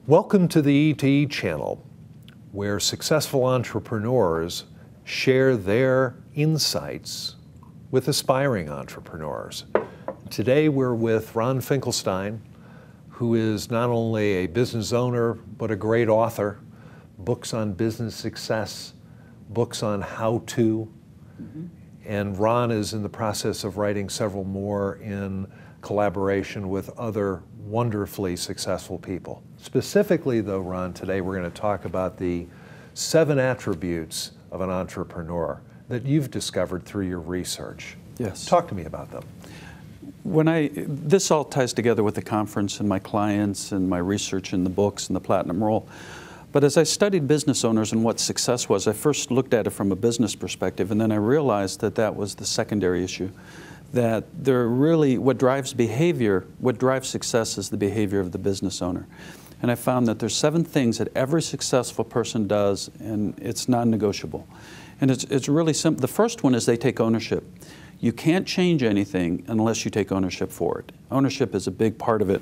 Welcome to the ETE channel, where successful entrepreneurs share their insights with aspiring entrepreneurs. Today we're with Ron Finklestein, who is not only a business owner, but a great author, books on business success, books on how-to, and Ron is in the process of writing several more in collaboration with other wonderfully successful people. Specifically though, Ron, today we're going to talk about the 7 attributes of an entrepreneur that you've discovered through your research. Yes. Talk to me about them. This all ties together with the conference and my clients and my research in the books and the Platinum Rule. But as I studied business owners and what success was, I first looked at it from a business perspective, and then I realized that that was the secondary issue. That what drives behavior, what drives success is the behavior of the business owner. And I found that there's 7 things that every successful person does, and it's non-negotiable. And it's really simple. The first one is they take ownership. You can't change anything unless you take ownership for it. Ownership is a big part of it.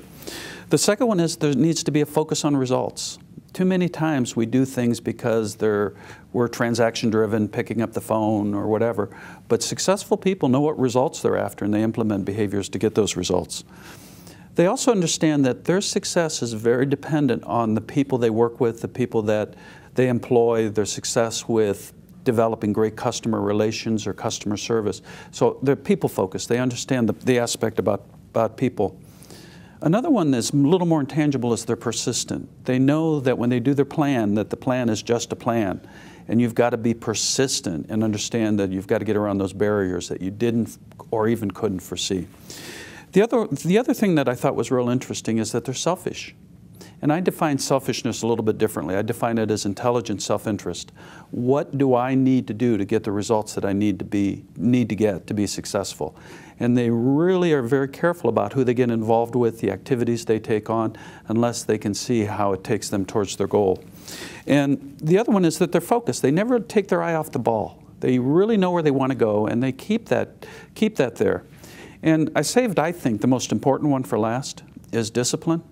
The second one is there needs to be a focus on results. Too many times we do things because we're transaction-driven, picking up the phone or whatever. But successful people know what results they're after, and they implement behaviors to get those results. They also understand that their success is very dependent on the people they work with, the people that they employ, their success with developing great customer relations or customer service. So they're people-focused. They understand the aspect about people. Another one that's a little more intangible is they're persistent. They know that when they do their plan, that the plan is just a plan. And you've got to be persistent and understand that you've got to get around those barriers that you didn't or even couldn't foresee. The other thing that I thought was real interesting is that they're selfish. And I define selfishness a little bit differently. I define it as intelligent self-interest. What do I need to do to get the results that I need to get to be successful? And they really are very careful about who they get involved with, the activities they take on, unless they can see how it takes them towards their goal. And the other one is that they're focused. They never take their eye off the ball. They really know where they want to go, and they keep that there. And I saved, I think, the most important one for last is discipline.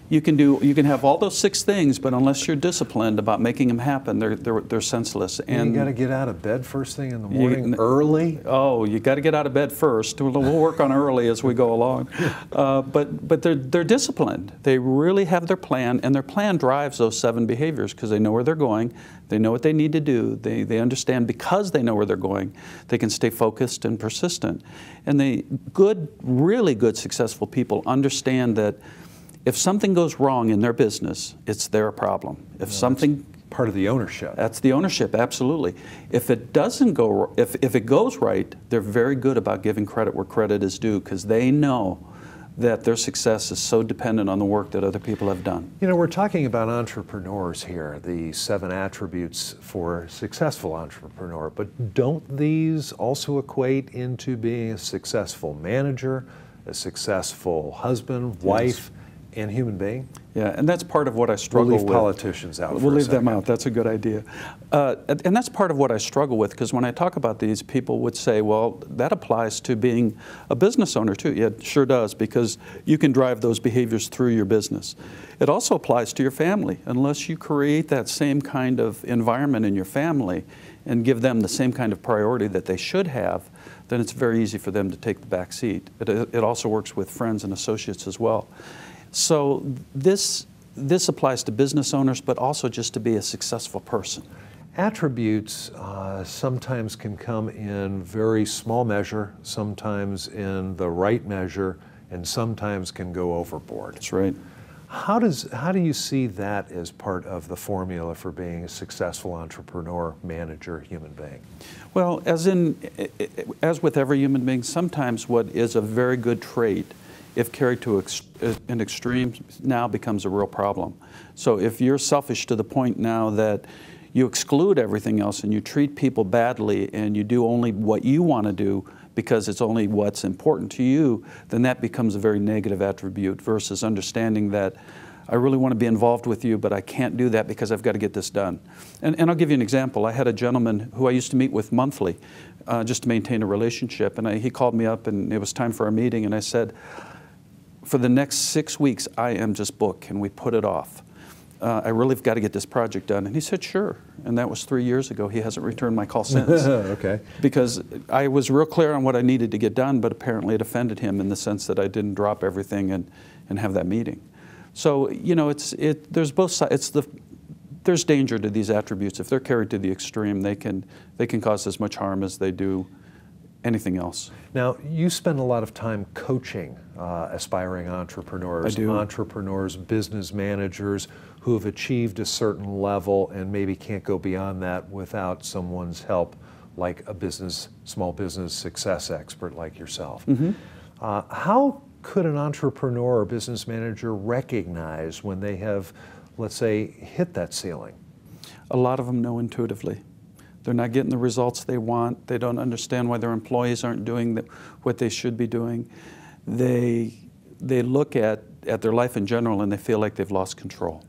You can have all those 6 things, but unless you're disciplined about making them happen, they're senseless. And you got to get out of bed first thing in the morning, early? Oh, you got to get out of bed first. We'll work on early as we go along. But they're disciplined. They really have their plan, and their plan drives those 7 behaviors because they know where they're going. They know what they need to do. They understand because they know where they're going, they can stay focused and persistent. And really good, successful people understand that if something goes wrong in their business, it's their problem. If something part of the ownership. That's the ownership, absolutely. If it doesn't go, if it goes right, they're very good about giving credit where credit is due because they know that their success is so dependent on the work that other people have done. You know, we're talking about entrepreneurs here, the 7 attributes for a successful entrepreneur, but don't these also equate into being a successful manager, a successful husband, wife, and human being? Yeah, and that's part of what I struggle with. We'll leave politicians out for a second. We'll leave them out. That's a good idea. And that's part of what I struggle with, because when I talk about these, people would say, well, that applies to being a business owner too. Yeah, it sure does, because you can drive those behaviors through your business. It also applies to your family. Unless you create that same kind of environment in your family and give them the same kind of priority that they should have, then it's very easy for them to take the back seat. It also works with friends and associates as well. So this applies to business owners, but also just to be a successful person. Attributes sometimes can come in very small measure, sometimes in the right measure, and sometimes can go overboard. That's right. How do you see that as part of the formula for being a successful entrepreneur, manager, human being? Well, as with every human being, sometimes what is a very good trait, if carried to an extreme, now becomes a real problem. So if you're selfish to the point now that you exclude everything else and you treat people badly and you do only what you want to do because it's only what's important to you, then that becomes a very negative attribute versus understanding that I really want to be involved with you, but I can't do that because I've got to get this done. And I'll give you an example. I had a gentleman who I used to meet with monthly just to maintain a relationship, and he called me up and it was time for our meeting, and I said, for the next 6 weeks, I am just booked. Can we put it off? I really have got to get this project done. And he said, sure. And that was 3 years ago. He hasn't returned my call since. Okay. Because I was real clear on what I needed to get done, but apparently it offended him in the sense that I didn't drop everything and have that meeting. So, you know, there's both sides. There's danger to these attributes. If they're carried to the extreme, they can cause as much harm as they do anything else. Now, you spend a lot of time coaching aspiring entrepreneurs, I do. Entrepreneurs, business managers who have achieved a certain level and maybe can't go beyond that without someone's help, like a small business success expert like yourself. Mm-hmm. How could an entrepreneur or business manager recognize when they have, let's say, hit that ceiling? A lot of them know intuitively. They're not getting the results they want. They don't understand why their employees aren't doing what they should be doing. They look at their life in general and they feel like they've lost control.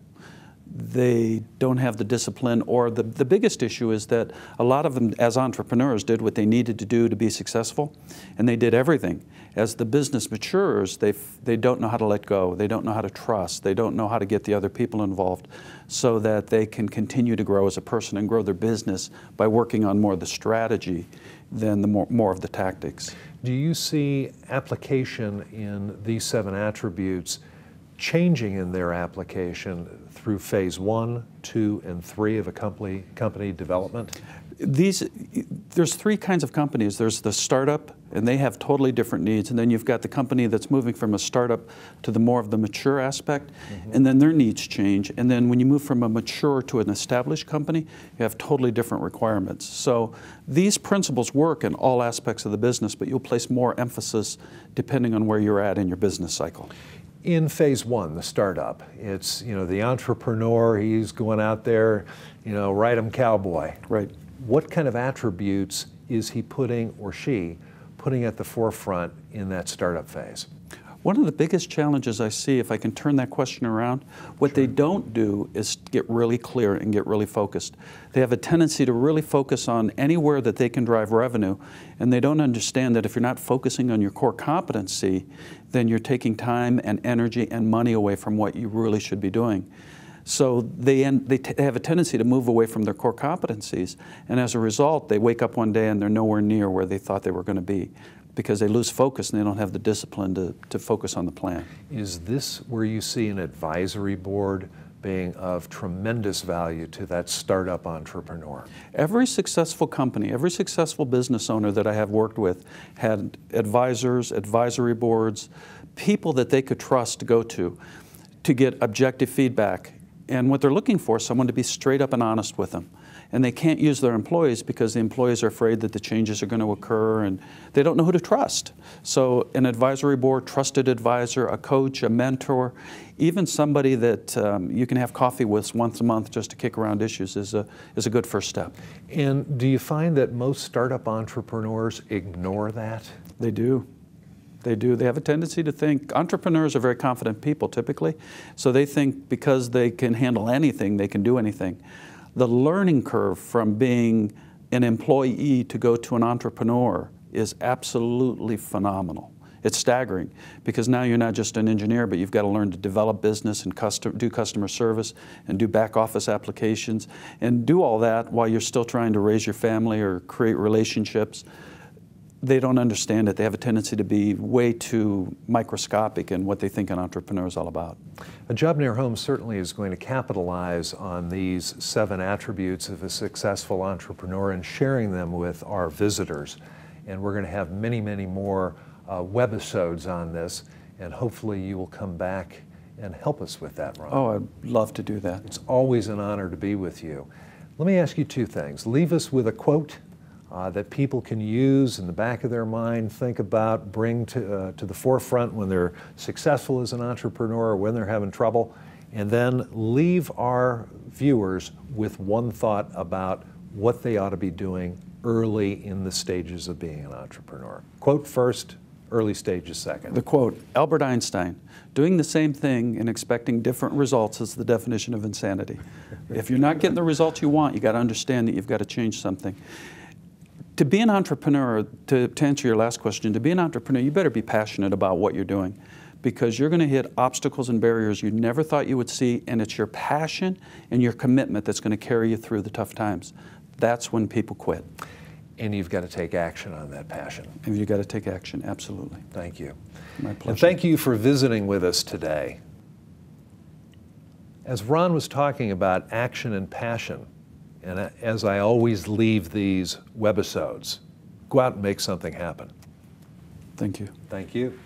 They don't have the discipline, or the biggest issue is that a lot of them as entrepreneurs did what they needed to do to be successful, and they did everything. As the business matures, they don't know how to let go. They don't know how to trust. They don't know how to get the other people involved so that they can continue to grow as a person and grow their business by working on more of the strategy than more of the tactics. Do you see application in these 7 attributes changing in their application through phase 1, 2, and 3 of a company development? There's 3 kinds of companies. There's the startup, and they have totally different needs. And then you've got the company that's moving from a startup to the more of the mature aspect, and then their needs change. And then when you move from a mature to an established company, you have totally different requirements. So these principles work in all aspects of the business, but you'll place more emphasis depending on where you're at in your business cycle. In phase 1, the startup, it's, you know, the entrepreneur, he's going out there, you know, ride 'em cowboy. Right. What kind of attributes is he putting, or she, putting at the forefront in that startup phase? One of the biggest challenges I see, if I can turn that question around, what they don't do is get really clear and get really focused. They have a tendency to really focus on anywhere that they can drive revenue, and they don't understand that if you're not focusing on your core competency, then you're taking time and energy and money away from what you really should be doing. So they have a tendency to move away from their core competencies, and as a result, they wake up one day and they're nowhere near where they thought they were going to be, because they lose focus and they don't have the discipline to focus on the plan. Is this where you see an advisory board being of tremendous value to that startup entrepreneur? Every successful company, every successful business owner that I have worked with had advisors, advisory boards, people that they could trust to go to get objective feedback. And what they're looking for is someone to be straight up and honest with them. And they can't use their employees because the employees are afraid that the changes are going to occur and they don't know who to trust. So an advisory board, trusted advisor, a coach, a mentor, even somebody that you can have coffee with once a month just to kick around issues is a good first step. And do you find that most startup entrepreneurs ignore that? They do. They do. They have a tendency to think, entrepreneurs are very confident people typically, so they think because they can handle anything, they can do anything. The learning curve from being an employee to go to an entrepreneur is absolutely phenomenal. It's staggering because now you're not just an engineer, but you've got to learn to develop business and do customer service and do back office applications and do all that while you're still trying to raise your family or create relationships. They don't understand it. They have a tendency to be way too microscopic in what they think an entrepreneur is all about. A Job Near Home certainly is going to capitalize on these 7 attributes of a successful entrepreneur and sharing them with our visitors. And we're going to have many, many more webisodes on this, and hopefully you will come back and help us with that, Ron. Oh, I'd love to do that. It's always an honor to be with you. Let me ask you 2 things. Leave us with a quote that people can use in the back of their mind, think about, bring to the forefront when they're successful as an entrepreneur or when they're having trouble, and then leave our viewers with one thought about what they ought to be doing early in the stages of being an entrepreneur. Quote first, early stages second. The quote, Albert Einstein, doing the same thing and expecting different results is the definition of insanity. If you're not getting the results you want, you got to understand that you've got to change something. To be an entrepreneur, to answer your last question, to be an entrepreneur, you better be passionate about what you're doing. because you're going to hit obstacles and barriers you never thought you would see, and it's your passion and your commitment that's going to carry you through the tough times. That's when people quit. And you've got to take action on that passion. And you've got to take action, absolutely. Thank you. My pleasure. And thank you for visiting with us today. As Ron was talking about action and passion, and as I always leave these webisodes, go out and make something happen. Thank you. Thank you.